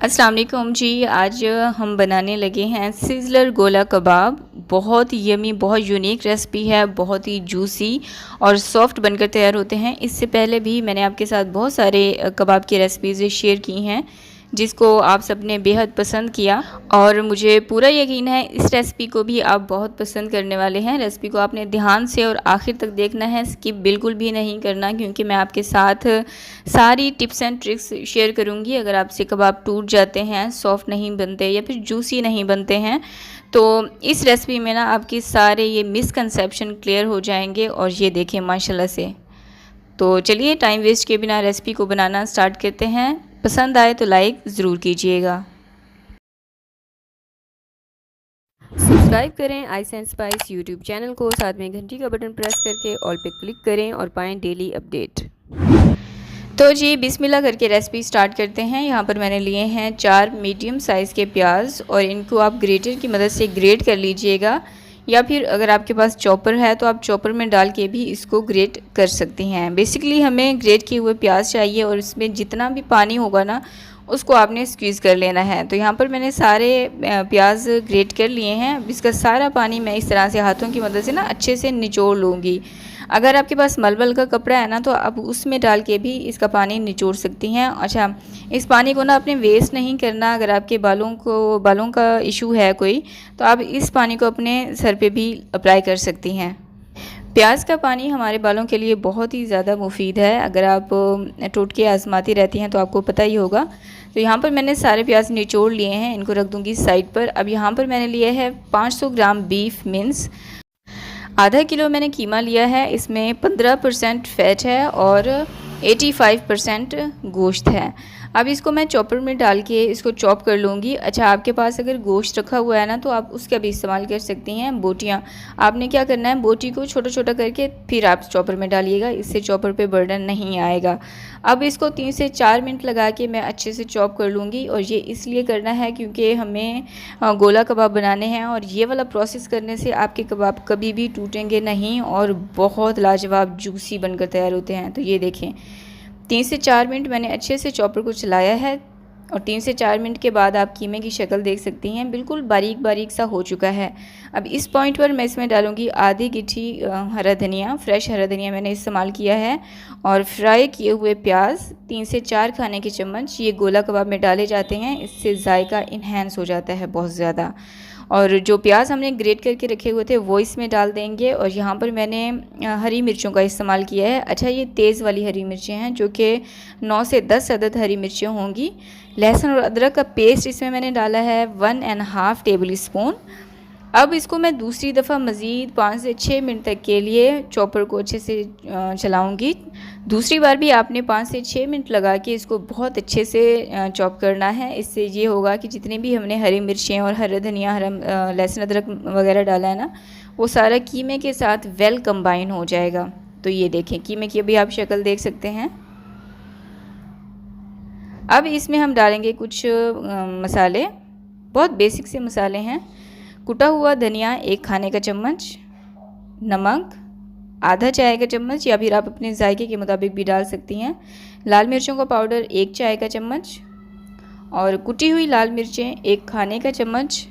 अस्सलाम वालेकुम जी। आज हम बनाने लगे हैं सिज़लर गोला कबाब। बहुत यमी, बहुत यूनिक रेसिपी है, बहुत ही जूसी और सॉफ्ट बनकर तैयार होते हैं। इससे पहले भी मैंने आपके साथ बहुत सारे कबाब की रेसिपीज़ शेयर की हैं, जिसको आप सबने बेहद पसंद किया और मुझे पूरा यकीन है इस रेसिपी को भी आप बहुत पसंद करने वाले हैं। रेसिपी को आपने ध्यान से और आखिर तक देखना है, स्किप बिल्कुल भी नहीं करना, क्योंकि मैं आपके साथ सारी टिप्स एंड ट्रिक्स शेयर करूंगी। अगर आपसे कबाब टूट जाते हैं, सॉफ्ट नहीं बनते या फिर जूसी नहीं बनते हैं, तो इस रेसिपी में ना आपके सारे ये मिसकंसेप्शन क्लियर हो जाएंगे। और ये देखें माशाल्लाह से। तो चलिए टाइम वेस्ट किए बिना रेसिपी को बनाना स्टार्ट करते हैं। पसंद आए तो लाइक ज़रूर कीजिएगा। सब्सक्राइब करें ice and spice YouTube channel को, साथ में घंटी का बटन प्रेस करके ऑल पे क्लिक करें और पाएं डेली अपडेट। तो जी बिस्मिल्लाह करके रेसिपी स्टार्ट करते हैं। यहाँ पर मैंने लिए हैं 4 मीडियम साइज़ के प्याज और इनको आप ग्रेटर की मदद से ग्रेट कर लीजिएगा, या फिर अगर आपके पास चॉपर है तो आप चॉपर में डाल के भी इसको ग्रेट कर सकती हैं। बेसिकली हमें ग्रेट किए हुए प्याज चाहिए और इसमें जितना भी पानी होगा ना उसको आपने स्क्वीज़ कर लेना है। तो यहाँ पर मैंने सारे प्याज ग्रेट कर लिए हैं। अब इसका सारा पानी मैं इस तरह से हाथों की मदद से ना अच्छे से निचोड़ लूँगी। अगर आपके पास मलमल का कपड़ा है ना तो आप उसमें डाल के भी इसका पानी निचोड़ सकती हैं। अच्छा, इस पानी को ना अपने वेस्ट नहीं करना। अगर आपके बालों का इशू है कोई, तो आप इस पानी को अपने सर पे भी अप्लाई कर सकती हैं। प्याज का पानी हमारे बालों के लिए बहुत ही ज़्यादा मुफीद है। अगर आप टोटके आजमाती रहती हैं तो आपको पता ही होगा। तो यहाँ पर मैंने सारे प्याज निचोड़ लिए हैं, इनको रख दूँगी साइड पर। अब यहाँ पर मैंने लिया है 500 ग्राम बीफ मिन्स। आधा किलो मैंने कीमा लिया है। इसमें 15% फैट है और 85% गोश्त है। अब इसको मैं चॉपर में डाल के इसको चॉप कर लूँगी। अच्छा, आपके पास अगर गोश्त रखा हुआ है ना तो आप उसका भी इस्तेमाल कर सकती हैं। बोटियाँ आपने क्या करना है, बोटी को छोटा छोटा करके फिर आप चॉपर में डालिएगा, इससे चॉपर पे बर्डन नहीं आएगा। अब इसको 3 से 4 मिनट लगा के मैं अच्छे से चॉप कर लूँगी। और ये इसलिए करना है क्योंकि हमें गोला कबाब बनाने हैं और ये वाला प्रोसेस करने से आपके कबाब कभी भी टूटेंगे नहीं और बहुत लाजवाब जूसी बनकर तैयार होते हैं। तो ये देखें 3 से 4 मिनट मैंने अच्छे से चॉपर को चलाया है और 3 से 4 मिनट के बाद आप कीमे की शक्ल देख सकती हैं, बिल्कुल बारीक बारीक सा हो चुका है। अब इस पॉइंट पर मैं इसमें डालूंगी आधी गिट्टी हरा धनिया। फ्रेश हरा धनिया मैंने इस्तेमाल किया है और फ्राई किए हुए प्याज 3 से 4 खाने के चम्मच ये गोला कबाब में डाले जाते हैं। इससे जायका इन्हेंस हो जाता है बहुत ज़्यादा। और जो प्याज हमने ग्रेट करके रखे हुए थे वो इसमें डाल देंगे। और यहाँ पर मैंने हरी मिर्चों का इस्तेमाल किया है। अच्छा, ये तेज़ वाली हरी मिर्चें हैं, जो कि 9 से 10 अदद हरी मिर्चें होंगी। लहसुन और अदरक का पेस्ट इसमें मैंने डाला है 1.5 टेबल स्पून। अब इसको मैं दूसरी दफ़ा मज़ीद 5 से 6 मिनट तक के लिए चॉपर को अच्छे से चलाऊँगी। दूसरी बार भी आपने 5 से 6 मिनट लगा के इसको बहुत अच्छे से चॉप करना है। इससे ये होगा कि जितने भी हमने हरी मिर्चें और हरा धनिया, हरा लहसुन अदरक वगैरह डाला है ना, वो सारा कीमे के साथ वेल कंबाइन हो जाएगा। तो ये देखें कीमे की अभी आप शक्ल देख सकते हैं। अब इसमें हम डालेंगे कुछ मसाले, बहुत बेसिक से मसाले हैं। कुटा हुआ धनिया 1 खाने का चम्मच, नमक आधा चाय का चम्मच या फिर आप अपने जायके के मुताबिक भी डाल सकती हैं, लाल मिर्चों का पाउडर 1 चाय का चम्मच और कुटी हुई लाल मिर्चें 1 खाने का चम्मच,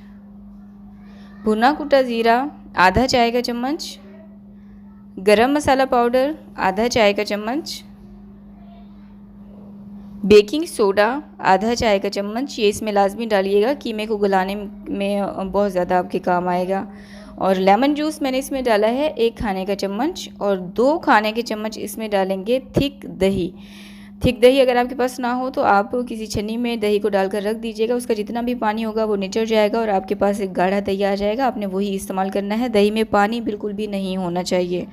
भुना कुटा ज़ीरा आधा चाय का चम्मच, गरम मसाला पाउडर आधा चाय का चम्मच, बेकिंग सोडा आधा चाय का चम्मच। ये इसमें लाजमी डालिएगा, कीमे को गलाने में बहुत ज़्यादा आपके काम आएगा। और लेमन जूस मैंने इसमें डाला है 1 खाने का चम्मच और 2 खाने के चम्मच इसमें डालेंगे थिक दही। थिक दही अगर आपके पास ना हो तो आप किसी छन्नी में दही को डालकर रख दीजिएगा। उसका जितना भी पानी होगा वो निचड़ जाएगा और आपके पास एक गाढ़ा दही आ जाएगा। आपने वही इस्तेमाल करना है। दही में पानी बिल्कुल भी नहीं होना चाहिए।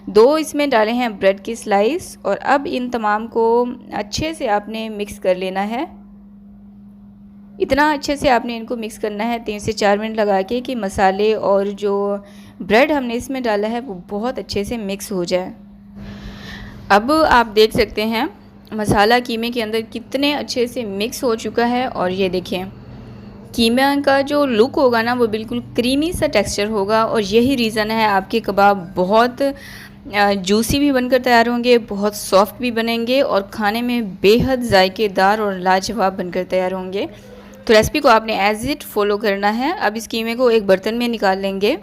2 इसमें डाले हैं ब्रेड की स्लाइस। और अब इन तमाम को अच्छे से आपने मिक्स कर लेना है। इतना अच्छे से आपने इनको मिक्स करना है 3 से 4 मिनट लगा के कि मसाले और जो ब्रेड हमने इसमें डाला है वो बहुत अच्छे से मिक्स हो जाए। अब आप देख सकते हैं मसाला कीमे के अंदर कितने अच्छे से मिक्स हो चुका है। और ये देखें कीमा का जो लुक होगा ना वो बिल्कुल क्रीमी सा टेक्सचर होगा। और यही रीज़न है आपके कबाब बहुत जूसी भी बनकर तैयार होंगे, बहुत सॉफ्ट भी बनेंगे और खाने में बेहद जायकेदार और लाजवाब बनकर तैयार होंगे। तो रेसिपी को आपने एज इट फॉलो करना है। अब इस कीमे को एक बर्तन में निकाल लेंगे।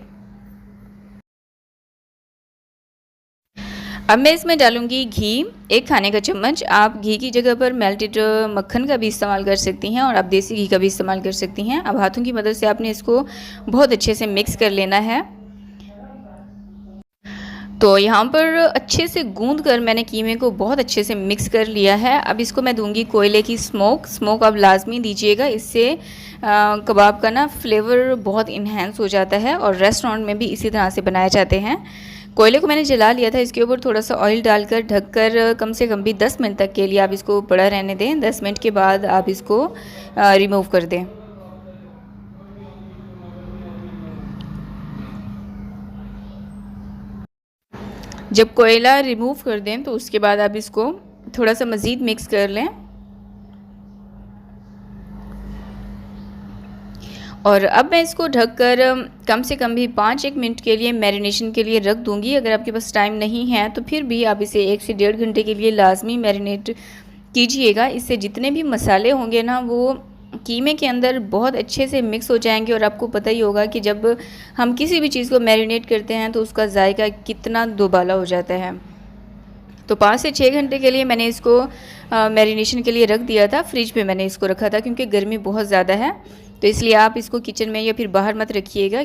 अब मैं इसमें डालूंगी घी, 1 खाने का चम्मच। आप घी की जगह पर मेल्टेड मक्खन का भी इस्तेमाल कर सकती हैं और आप देसी घी का भी इस्तेमाल कर सकती हैं। अब हाथों की मदद से आपने इसको बहुत अच्छे से मिक्स कर लेना है। तो यहाँ पर अच्छे से गूंद कर मैंने कीमे को बहुत अच्छे से मिक्स कर लिया है। अब इसको मैं दूंगी कोयले की स्मोक आप लाजमी दीजिएगा, इससे कबाब का ना फ्लेवर बहुत इन्हेंस हो जाता है और रेस्टोरेंट में भी इसी तरह से बनाए जाते हैं। कोयले को मैंने जला लिया था। इसके ऊपर थोड़ा सा ऑयल डालकर ढककर कम से कम भी 10 मिनट तक के लिए आप इसको पड़ा रहने दें। 10 मिनट के बाद आप इसको रिमूव कर दें। जब कोयला रिमूव कर दें तो उसके बाद आप इसको थोड़ा सा मज़ीद मिक्स कर लें और अब मैं इसको ढककर कम से कम भी 5-1 मिनट के लिए मैरिनेशन के लिए रख दूंगी। अगर आपके पास टाइम नहीं है तो फिर भी आप इसे 1 से 1.5 घंटे के लिए लाजमी मैरिनेट कीजिएगा। इससे जितने भी मसाले होंगे ना वो कीमे के अंदर बहुत अच्छे से मिक्स हो जाएंगे और आपको पता ही होगा कि जब हम किसी भी चीज़ को मैरिनेट करते हैं तो उसका जायका कितना दोबाला हो जाता है। तो 5 से 6 घंटे के लिए मैंने इसको मैरिनेशन के लिए रख दिया था। फ्रिज पे मैंने इसको रखा था क्योंकि गर्मी बहुत ज़्यादा है, तो इसलिए आप इसको किचन में या फिर बाहर मत रखिएगा।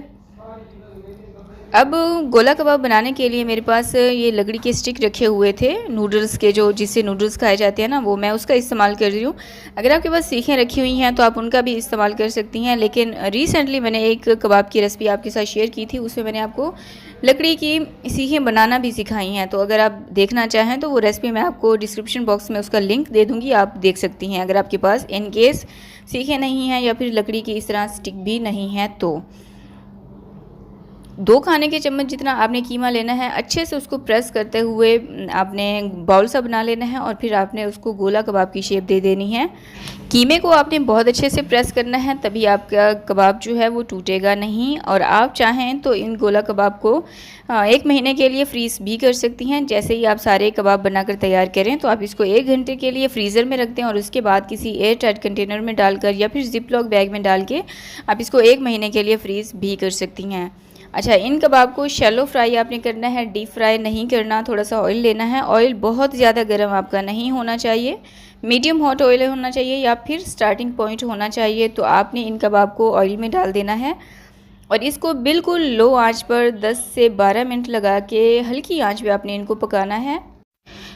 अब गोला कबाब बनाने के लिए मेरे पास ये लकड़ी के स्टिक रखे हुए थे नूडल्स के, जो जिससे नूडल्स खाए जाते हैं ना, वो मैं उसका इस्तेमाल कर रही हूँ। अगर आपके पास सीखें रखी हुई हैं तो आप उनका भी इस्तेमाल कर सकती हैं। लेकिन रिसेंटली मैंने एक कबाब की रेसिपी आपके साथ शेयर की थी, उसमें मैंने आपको लकड़ी की सीखें बनाना भी सिखाई हैं। तो अगर आप देखना चाहें तो वो रेसिपी मैं आपको डिस्क्रिप्शन बॉक्स में उसका लिंक दे दूँगी, आप देख सकती हैं अगर आपके पास इन केस सीखें नहीं हैं या फिर लकड़ी की इस तरह स्टिक भी नहीं है। तो 2 खाने के चम्मच जितना आपने कीमा लेना है, अच्छे से उसको प्रेस करते हुए आपने बाउल सा बना लेना है और फिर आपने उसको गोला कबाब की शेप दे देनी है। कीमे को आपने बहुत अच्छे से प्रेस करना है, तभी आपका कबाब जो है वो टूटेगा नहीं। और आप चाहें तो इन गोला कबाब को 1 महीने के लिए फ्रीज़ भी कर सकती हैं। जैसे ही आप सारे कबाब बनाकर तैयार करें तो आप इसको 1 घंटे के लिए फ्रीज़र में रख दें और उसके बाद किसी एयर टाइट कंटेनर में डालकर या फिर जिप लॉक बैग में डाल के आप इसको 1 महीने के लिए फ्रीज़ भी कर सकती हैं। अच्छा, इन कबाब को शैलो फ्राई आपने करना है, डीप फ्राई नहीं करना। थोड़ा सा ऑयल लेना है। ऑयल बहुत ज़्यादा गर्म आपका नहीं होना चाहिए, मीडियम हॉट ऑयल होना चाहिए या फिर स्टार्टिंग पॉइंट होना चाहिए। तो आपने इन कबाब को ऑयल में डाल देना है और इसको बिल्कुल लो आंच पर 10 से 12 मिनट लगा के हल्की आंच पे आपने इनको पकाना है।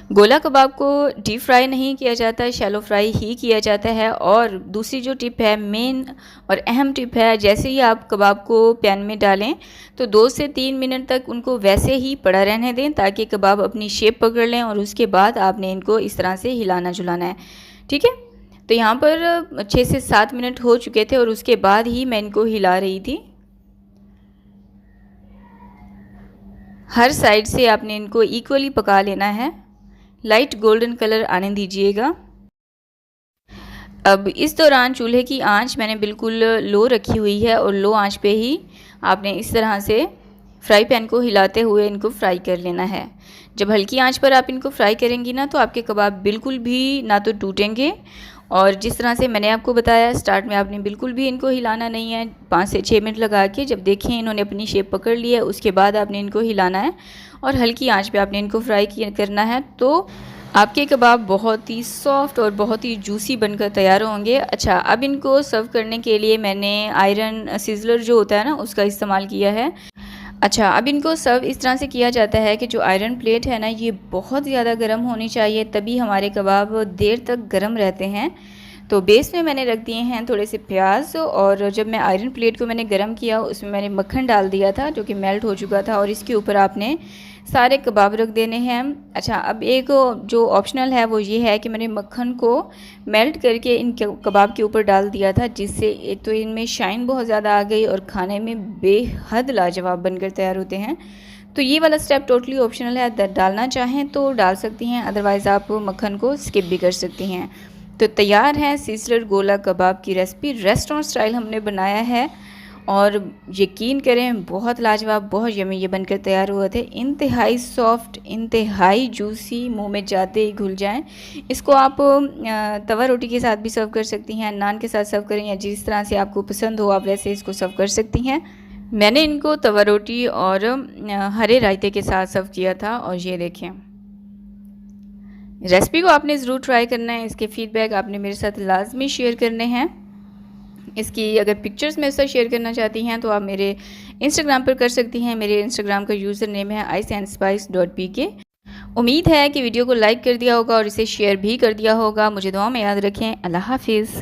गोला कबाब को डीप फ्राई नहीं किया जाता, शैलो फ्राई ही किया जाता है। और दूसरी जो टिप है, मेन और अहम टिप है, जैसे ही आप कबाब को पैन में डालें तो 2 से 3 मिनट तक उनको वैसे ही पड़ा रहने दें ताकि कबाब अपनी शेप पकड़ लें और उसके बाद आपने इनको इस तरह से हिलाना झुलाना है। ठीक है, तो यहाँ पर 6 से 7 मिनट हो चुके थे और उसके बाद ही मैं इनको हिला रही थी। हर साइड से आपने इनको इक्वली पका लेना है, लाइट गोल्डन कलर आने दीजिएगा। अब इस दौरान चूल्हे की आंच मैंने बिल्कुल लो रखी हुई है और लो आंच पे ही आपने इस तरह से फ्राई पैन को हिलाते हुए इनको फ्राई कर लेना है। जब हल्की आंच पर आप इनको फ्राई करेंगी ना तो आपके कबाब बिल्कुल भी ना तो टूटेंगे और जिस तरह से मैंने आपको बताया स्टार्ट में, आपने बिल्कुल भी इनको हिलाना नहीं है। 5 से 6 मिनट लगा के जब देखें इन्होंने अपनी शेप पकड़ ली है उसके बाद आपने इनको हिलाना है और हल्की आंच पे आपने इनको फ्राई करना है। तो आपके कबाब बहुत ही सॉफ्ट और बहुत ही जूसी बनकर तैयार होंगे। अच्छा, अब इनको सर्व करने के लिए मैंने आयरन सिजलर जो होता है ना उसका इस्तेमाल किया है। अच्छा, अब इनको सर्व इस तरह से किया जाता है कि जो आयरन प्लेट है ना ये बहुत ज़्यादा गर्म होनी चाहिए, तभी हमारे कबाब देर तक गर्म रहते हैं। तो बेस में मैंने रख दिए हैं थोड़े से प्याज और जब मैं आयरन प्लेट को मैंने गरम किया उसमें मैंने मक्खन डाल दिया था जो कि मेल्ट हो चुका था और इसके ऊपर आपने सारे कबाब रख देने हैं। अच्छा, अब एक जो ऑप्शनल है वो ये है कि मैंने मक्खन को मेल्ट करके इन कबाब के ऊपर डाल दिया था, जिससे एक तो इनमें शाइन बहुत ज़्यादा आ गई और खाने में बेहद लाजवाब बनकर तैयार होते हैं। तो ये वाला स्टेप टोटली ऑप्शनल है, डालना चाहें तो डाल सकती हैं, अदरवाइज़ आप मक्खन को स्किप भी कर सकती हैं। तो तैयार है सिजलर गोला कबाब की रेसिपी, रेस्टोरेंट स्टाइल हमने बनाया है और यकीन करें बहुत लाजवाब, बहुत यमी ये बनकर तैयार हुए थे। इंतहाई सॉफ्ट, इंतहाई जूसी, मुंह में जाते ही घुल जाएं। इसको आप तवा रोटी के साथ भी सर्व कर सकती हैं, नान के साथ सर्व करें या जिस तरह से आपको पसंद हो आप वैसे इसको सर्व कर सकती हैं। मैंने इनको तवा रोटी और हरे रायते के साथ सर्व किया था। और ये देखें, रेसिपी को आपने ज़रूर ट्राई करना है। इसके फीडबैक आपने मेरे साथ लाजमी शेयर करने हैं। इसकी अगर पिक्चर्स मेरे साथ शेयर करना चाहती हैं तो आप मेरे इंस्टाग्राम पर कर सकती हैं। मेरे इंस्टाग्राम का यूज़र नेम है iceandspice.pk। उम्मीद है कि वीडियो को लाइक कर दिया होगा और इसे शेयर भी कर दिया होगा। मुझे दुआ में याद रखें। अल्लाह हाफिज़।